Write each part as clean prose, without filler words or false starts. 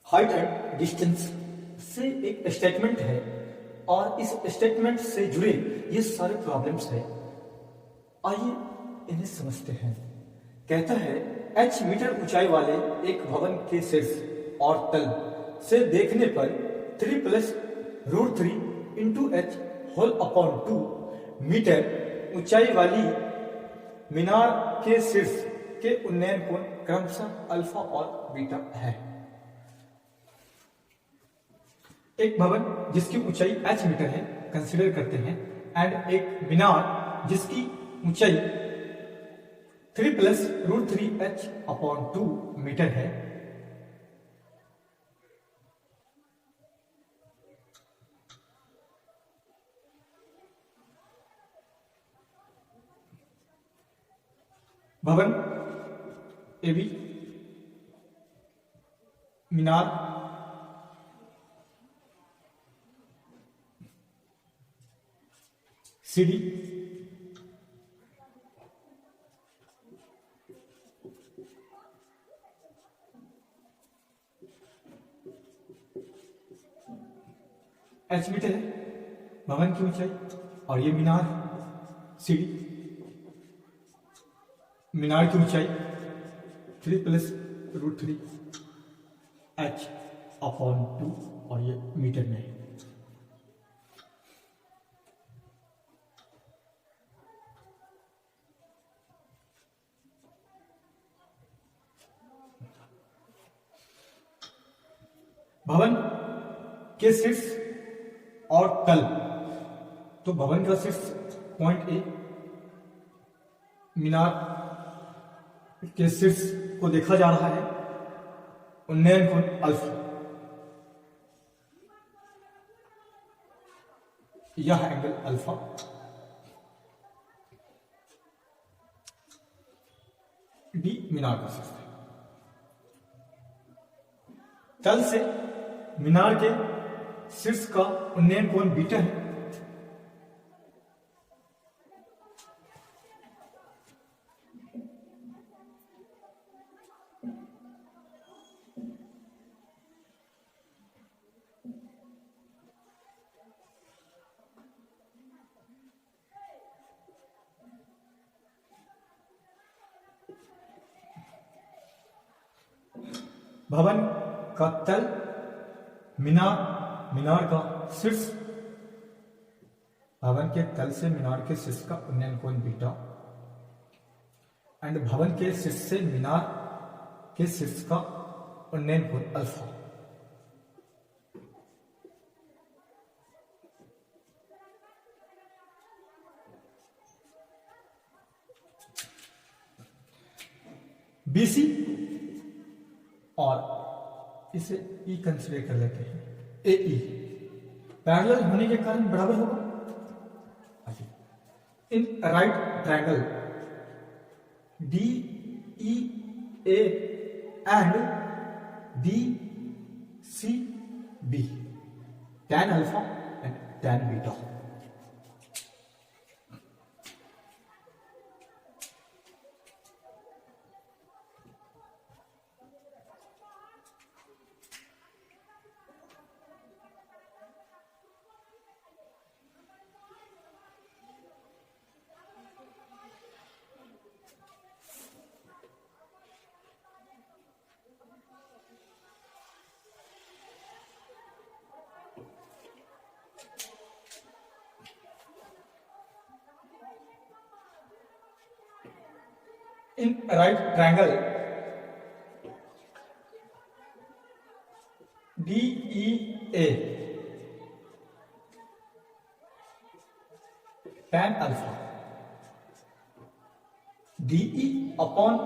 Height and distance से एक statement है और इस स्टेटमेंट से जुड़े ये सारे प्रॉब्लम्स है। आइए इन्हें समझते हैं। कहता है h मीटर ऊंचाई वाले एक भवन के शीर्ष और तल से देखने पर 3 plus root 3 into H whole upon 2 metre ऊंचाई वाली मीनार के शीर्ष के उन्नयन कोण क्रमशः अल्फा और बीटा है। एक भवन जिसकी ऊंचाई h मीटर है कंसीडर करते हैं एंड एक मीनार जिसकी ऊंचाई 3 plus root 3 H upon 2 metre है। भवन ए बी मीनार सी डी एच मीटर है भवन की ऊंचाई और ये मीनार सी डी मीनार की ऊंचाई 3 प्लस रूट 3 एच अपॉन 2 और ये मीटर में है। भवन के शीर्ष और तल, तो भवन का शीर्ष पॉइंट ए, मीनार के शीर्ष को देखा जा रहा है, उन्नयन कोण अल्फा, यह एंगल अल्फा, डी मीनार का शीर्ष है। तल से मीनार के शीर्ष का उन्नयन कोण बीटा है। भवन का तल, मीनार का शीर्ष, भवन के तल से मीनार के शीर्ष का उन्नयन कोण बीटा एंड भवन के शीर्ष से मीनार के शीर्ष का उन्नयन कोण अल्फा। बीसी और इसे ई कंसीडर कर लेते हैं। ए ई पैरेलल होने के कारण बराबर होगा। In right triangle D E A and D C B tan alpha and tan beta. In right triangle DEA tan alpha DE upon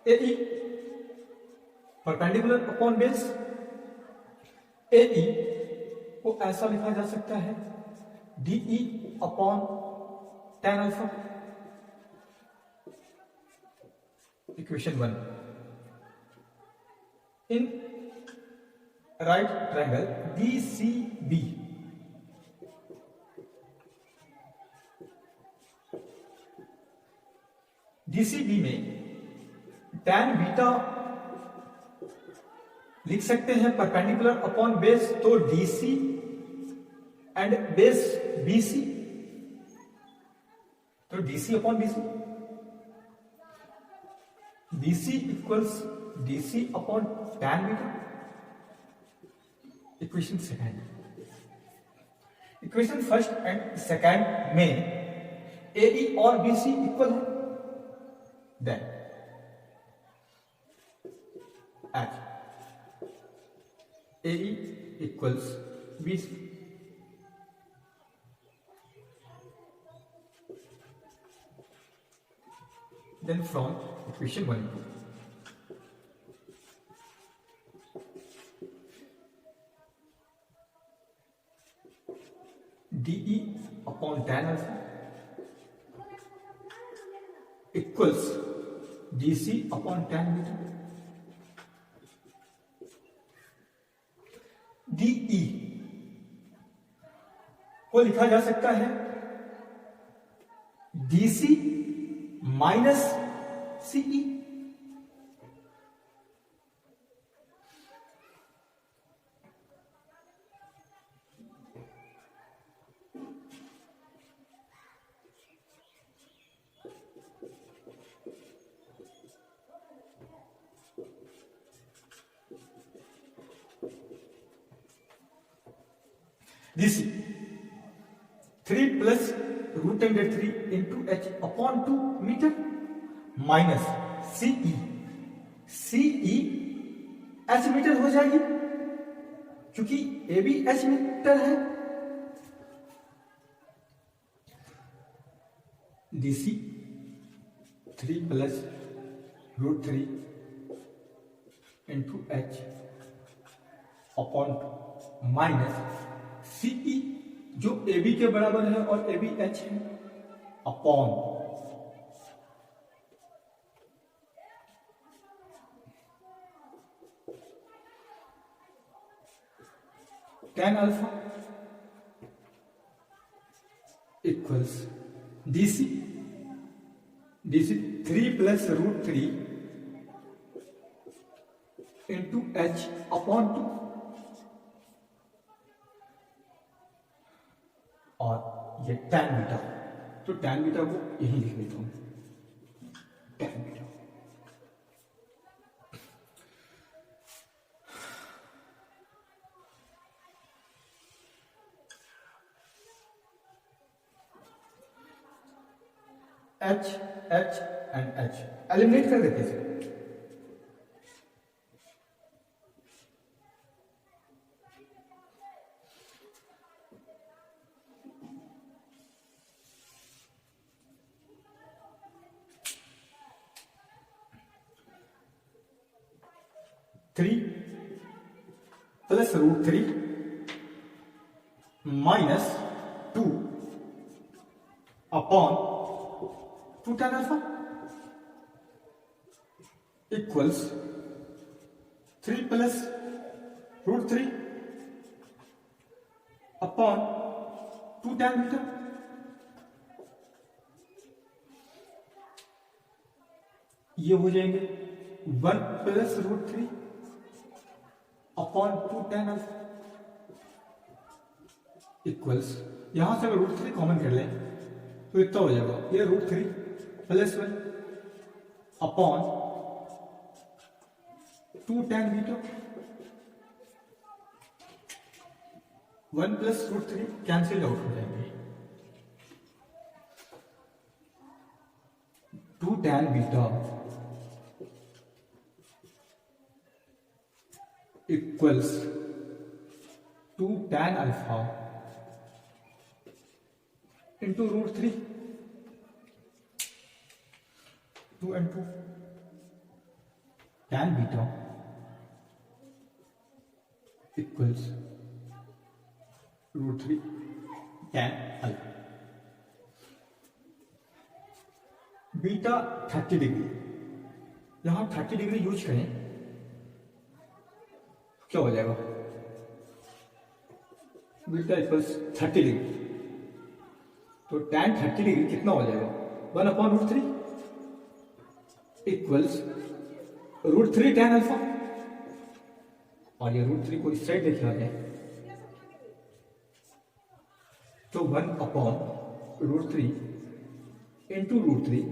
AE perpendicular upon base। AE को ऐसा लिखा जा सकता है DE upon tan alpha। Equation 1 in right triangle DCB DCB में tan beta लिख सकते हैं परपेंडिकुलर अपॉन बेस, तो डीसी एंड बेस बीसी, तो DC upon BC, BC equals DC upon tan beta. Equation second, equation first and second में AE और BC equal है, then H AE equals BC. Then from equation 1 DE upon tan alpha equals DC upon tan beta. DE को लिखा जा सकता है DC minus CE। DC 3 plus root under 3 into h upon 2 meter minus CE, CE h metre हो जाएगी क्योंकि AB h metre है। DC 3 plus root 3 into h upon 2 minus CE जो AB के बराबर है और AB H है upon tan alpha equals DC 3 plus root 3 into H upon 2 और ये tan बीटा, तो tan बीटा को यही लिख देता हूं, tan beta. H H and H eliminate कर देते हैं। Three plus root 3 minus 2 upon 2 tan alpha equals 3 plus root 3 upon 2 tan beta. ये हो जाएंगे 1 plus root 3 upon 2 tan alpha equals, यहां से अगर रूट 3 कॉमन कर लें तो इतना हो जाएगा, ये root 3 plus 1 upon 2 tan beta. 1 plus root 3 cancel out हो जाएंगे, 2 tan beta equals 2 tan alpha into root 3, 2 and 2 tan beta equals root 3 tan alpha. Beta 30 degree, यहां 30 डिग्री यूज करें क्या हो जाएगा, बीटा इक्वल्स 30 डिग्री, तो tan 30 डिग्री कितना हो जाएगा, 1 upon root 3 equals root 3 tan alpha और ये रूट 3 को इस साइड देखा जाए तो 1/√3 इंटू √3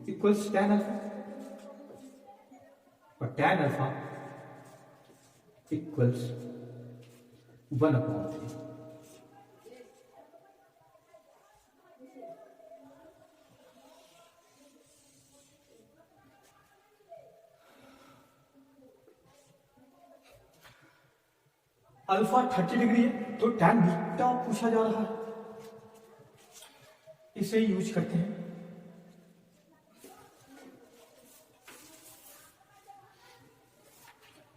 इक्वल्स tan अल्फा, और tan alpha equals 1/3। Alpha 30 degree है तो tan बीटा पूछा जा रहा है, इसे यूज करते हैं।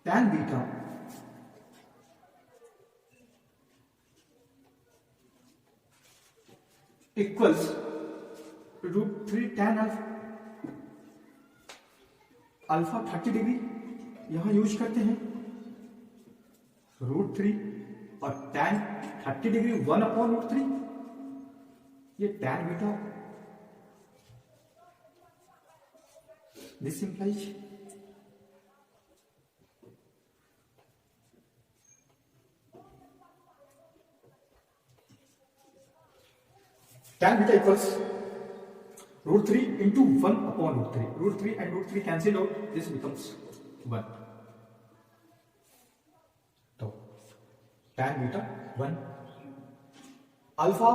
tan beta equals √3 tan alpha. Alpha 30 degree यहां यूज करते हैं, √3 और tan 30 डिग्री 1/√3, ये tan beta, this implies tan beta equals √3 into 1/√3, √3 and √3 cancel out, this becomes 1, तो tan beta 1। Alpha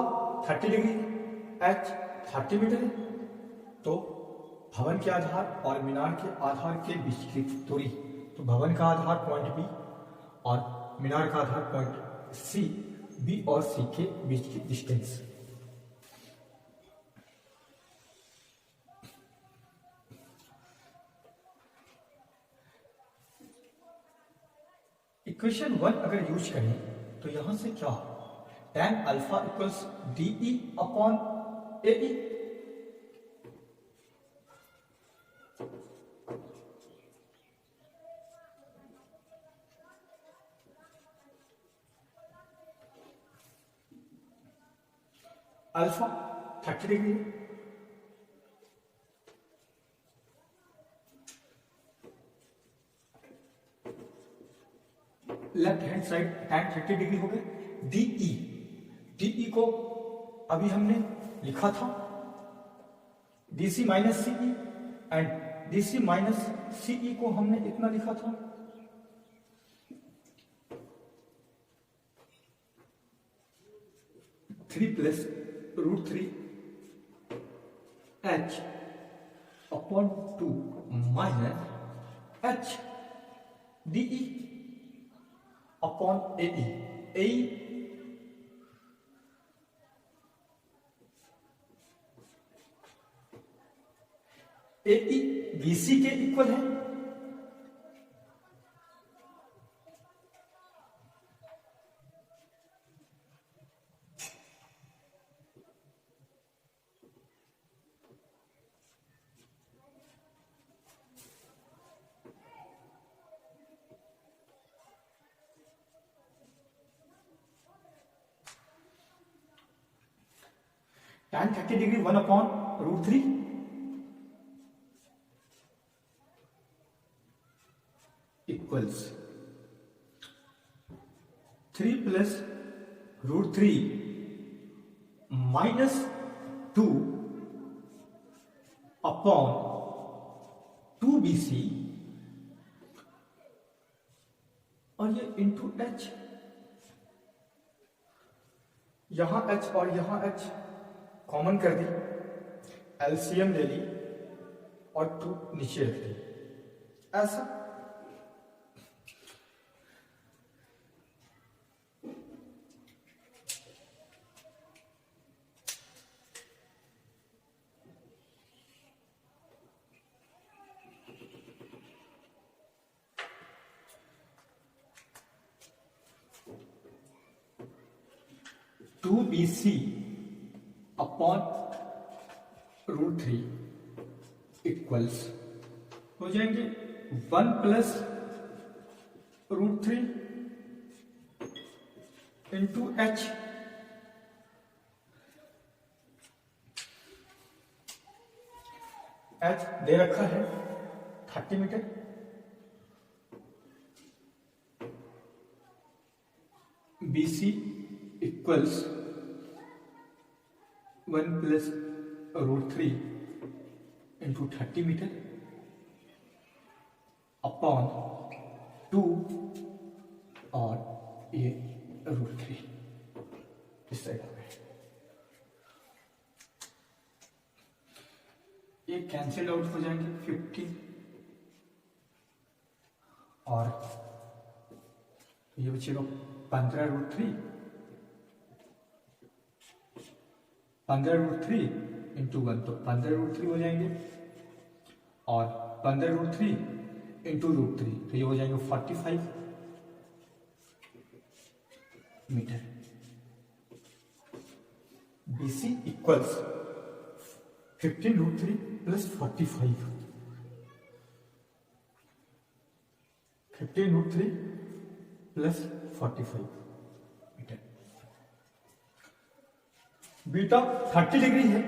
30 degree, h 30 metre है, तो भवन के आधार और मीनार के आधार के बीच की दूरी, तो भवन का आधार पॉइंट बी और मीनार का आधार पॉइंट सी, बी और सी के बीच की डिस्टेंस। इक्वेशन 1 अगर यूज करें तो यहां से क्या, tan alpha equals DE upon AE, alpha 30 degree, left hand side tan 30 degree हो गए। DE को अभी हमने लिखा था DC minus CE, and DC minus CE को हमने इतना लिखा था 3 plus √3 H upon 2 minus H DE upon AE। AE BC के इक्वल है, tan 30 degree 1/√3 equals 3 plus √3 minus 2 upon 2BC, और ये इंटू H, यहां H और यहां H कॉमन कर दी, एलसीएम ले ली और 2 नीचे रख दी, ऐसा। टू BC अपॉन √3 इक्वल्स हो जाएंगे 1 प्लस √3 इंटू H, H दे रखा है 30 metre, B C equals 1 plus √3 into 30 metre upon 2 और ये √3 इस साइड में ये कैंसिल आउट हो जाएंगे 15 और ये बचेगा 15√3 इंटू 1 तो 15√3 हो जाएंगे और 15√3 इंटू √3 तो ये हो जाएंगे 45 metre. BC equals 15√3 plus 45 15√3 plus 45 metre. Beta 30 degree है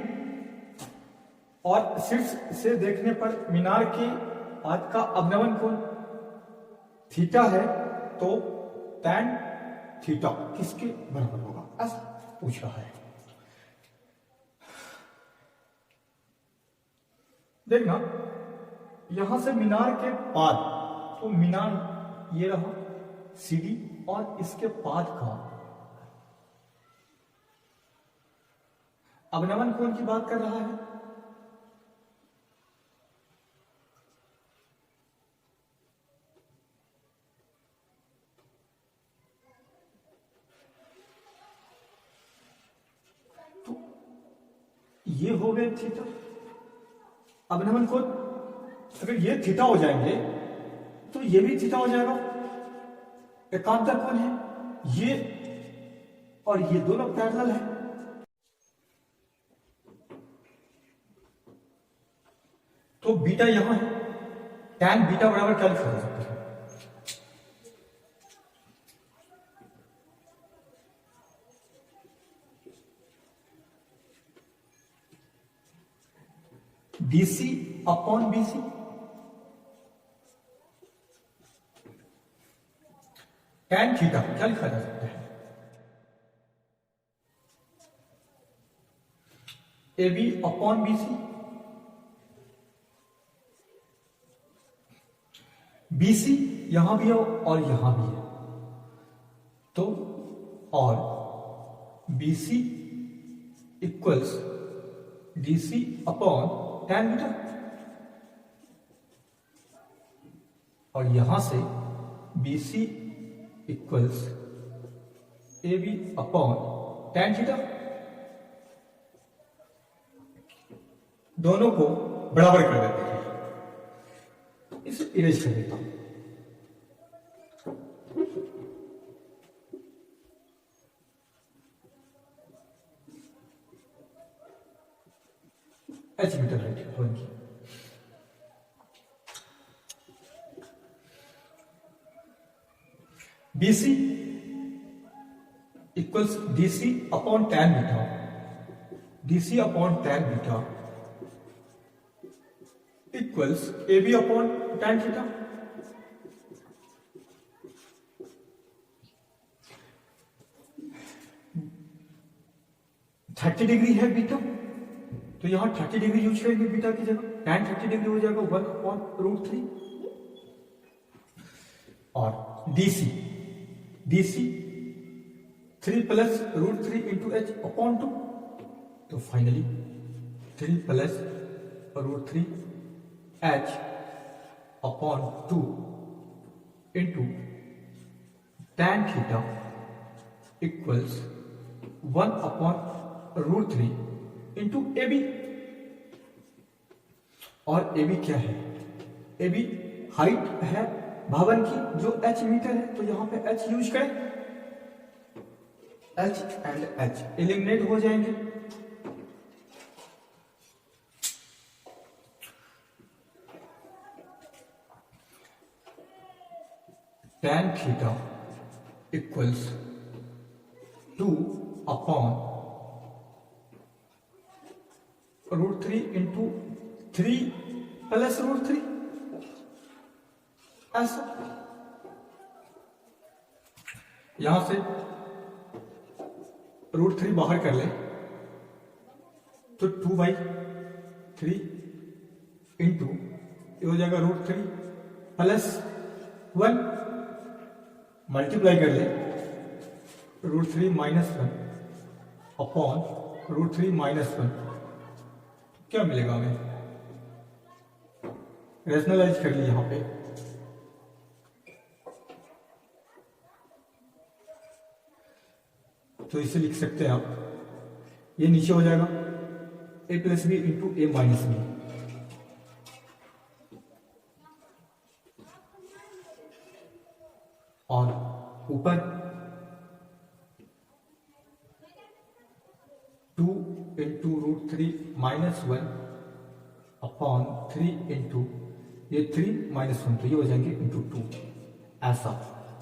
और शीर्ष से देखने पर मीनार की पाद का अवनमन कोण थीटा है तो tan थीटा किसके बराबर होगा ऐसा पूछ रहा है। देखना यहां से मीनार के पाद तो मीनार ये रहा सीडी और इसके पाद का अवनमन कोण की बात कर रहा है। तो ये हो गए थीटा अवनमन कोण। अगर ये थीटा हो जाएंगे तो ये भी थीटा हो जाएगा। एकांतर कोण है ये और ये दोनों पैरेलल है तो बीटा यहां है tan बीटा बराबर क्या लिखा जा सकता है BC upon BC tan theta क्या लिखा जा सकता है AB अपॉन BC BC यहां भी है और यहां भी है तो और BC equals DC upon tan beta और यहां से BC equals AB upon tan theta दोनों को बराबर कर देते हैं। इसे इरेज कर देता हूं h मीटर राइट होंगी BC equals DC upon tan beta DC upon tan beta equals AB upon tan theta. Thirty degree है बीटा तो यहां 30 डिग्री यूज करेंगे बीटा की जगह tan 30 डिग्री हो जाएगा 1 अपॉन √3 और DC 3 plus √3 into h upon 2 तो finally 3 plus √3 h upon 2 into tan theta equals 1 upon √3 into AB और AB क्या है AB हाइट है भवन की जो h मीटर है तो यहां पे h यूज करें h एंड h एलिमिनेट हो जाएंगे tan theta equals 2 upon √3 into 3 plus √3 ऐसा यहां से √3 बाहर कर ले तो 2/3 इंटू ये हो जाएगा √3 प्लस 1 मल्टीप्लाई कर ले √3 माइनस 1 अपॉन √3 माइनस 1, क्या मिलेगा हमें? रेशनलाइज कर ली यहां पे, तो इसे लिख सकते हैं आप, ये नीचे हो जाएगा a plus B into A minus B, और ऊपर 2 इंटू √3 माइनस 1 अपॉन 3 इंटू ये 3 माइनस 1, तो ये हो जाएंगे इंटू 2 ऐसा,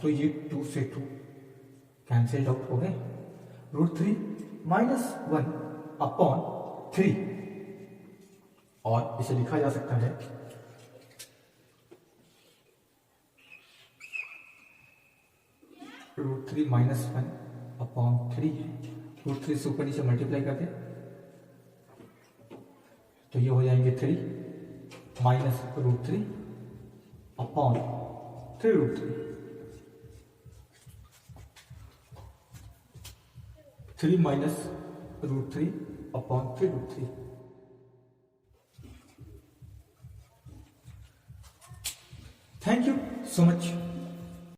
तो ये 2 से 2 कैंसिल आउट हो गए, √3 माइनस 1 अपॉन 3, और इसे लिखा जा सकता है √3 माइनस 1 अपॉन 3, √3 से ऊपर नीचे मल्टीप्लाई करते तो ये हो जाएंगे 3 minus √3 upon 3√3, 3 minus √3 upon 3√3। Thank you so much.